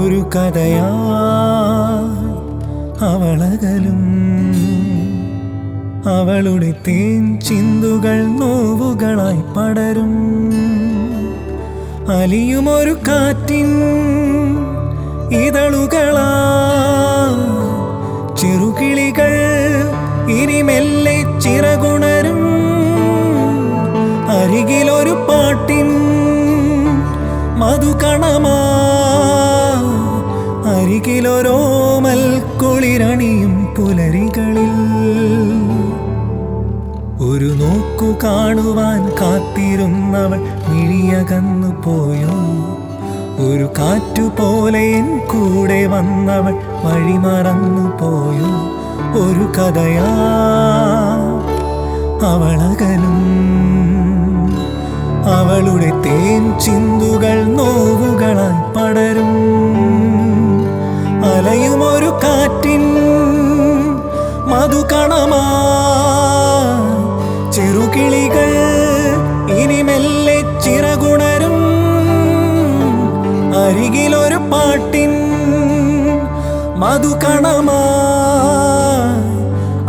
ഒരു കഥയാ അവളകലും അവളുടെ തേൻ ചിന്തുകൾ നോവുകളായി പടരും അലിയുമൊരു കാറ്റിൻ ഇതളുകളാ ചെറുകിളികൾ ഇനി മെല്ലെ ചിറകുണരും അരികിലൊരു പാട്ടിൻ മധുകണമാ അരികിലൊരോമൽ കുളിരണിയും പുലരികളിൽ ഒരു നോക്കു കാണുവാൻ കാത്തിരുന്നവൾ മിഴിയകന്നു പോയോ ഒരു കാറ്റുപോലെ എൻ കൂടെ വന്നവൾ വഴി മറന്നു പോയോ ഒരു കഥയാ അവളകലും അവളുടെ തേൻ ചിന്തുകൾ നോവുകളായി പടരും അലയുമൊരു കാറ്റിൻ മധുകണമാ ചെറുകിളികൾ ഇനി മെല്ലെ ചിറകുണരും അരികിലൊരു പാട്ടിൻ മധുകണമാ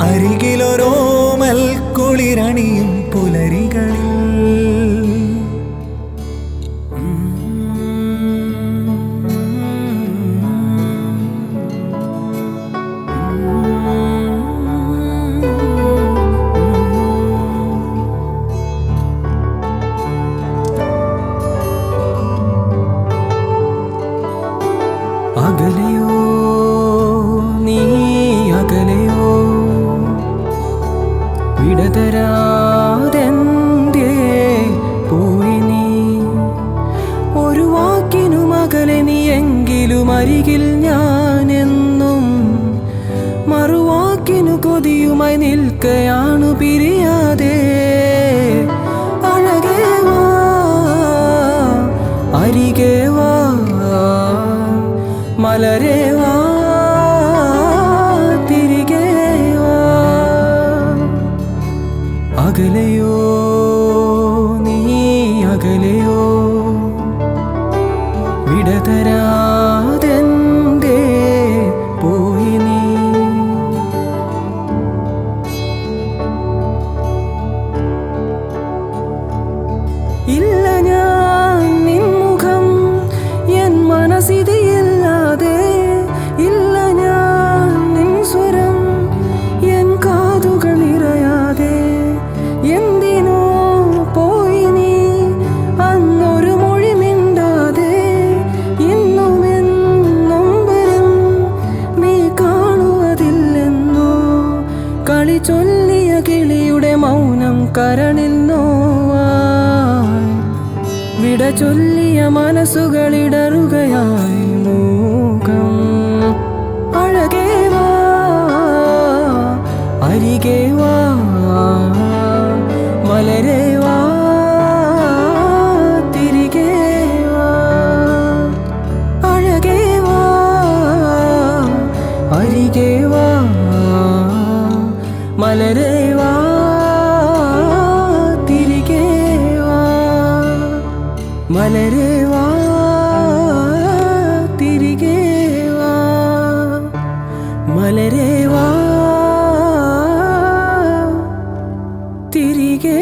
അരികിലൊരോമൽ കുളിരണിയും പുലരികളിൽ അകലെയോ നീ അകലെയോ വിടതരാതെന്തേ പോയി നീ ഒരു വാക്കിനും അകലെ നീ എങ്കിലും അരികിൽ ഞാനെന്നും മറുവാക്കിനു കൊതിയുമായി നിൽക്കയാണു പിരിയാതെ അഴകേ വാ അരികെ വാ മലരേ വാ തിരികെ വാ അകലെയോ നീ അകലെയോ വിടതരാതെന്തേ പോയി നീ ഇല്ല ഞാൻ നിൻ മുഖം എൻ മനസ്സിതിയില്ലാതെ ഇല്ല ഞാൻ നിൻ സ്വരം എൻ കാതുകൾ നിറയാതെ എന്തിനോ പോയി നീ അന്നൊരു മൊഴി മിണ്ടാതെ ഇന്നും എന്നും വരും നീ കാണുവതില്ലെന്നോ കളി ചൊല്ലിയ കിളിയുടെ മൗനം കരണിൽ നോവാൻ വിട ചൊല്ലിയ മനസ്സുകളിടറുകയായി മൂകം അഴകേ വാ അരികെ വാ മലരേ വാ തിരികെ വാ അഴകേ വാ അരികെ വാ മലരേ വാ തിരികെ വാ മലരേ വാ തിരികെ വാ മലരേ വാ തിരികെ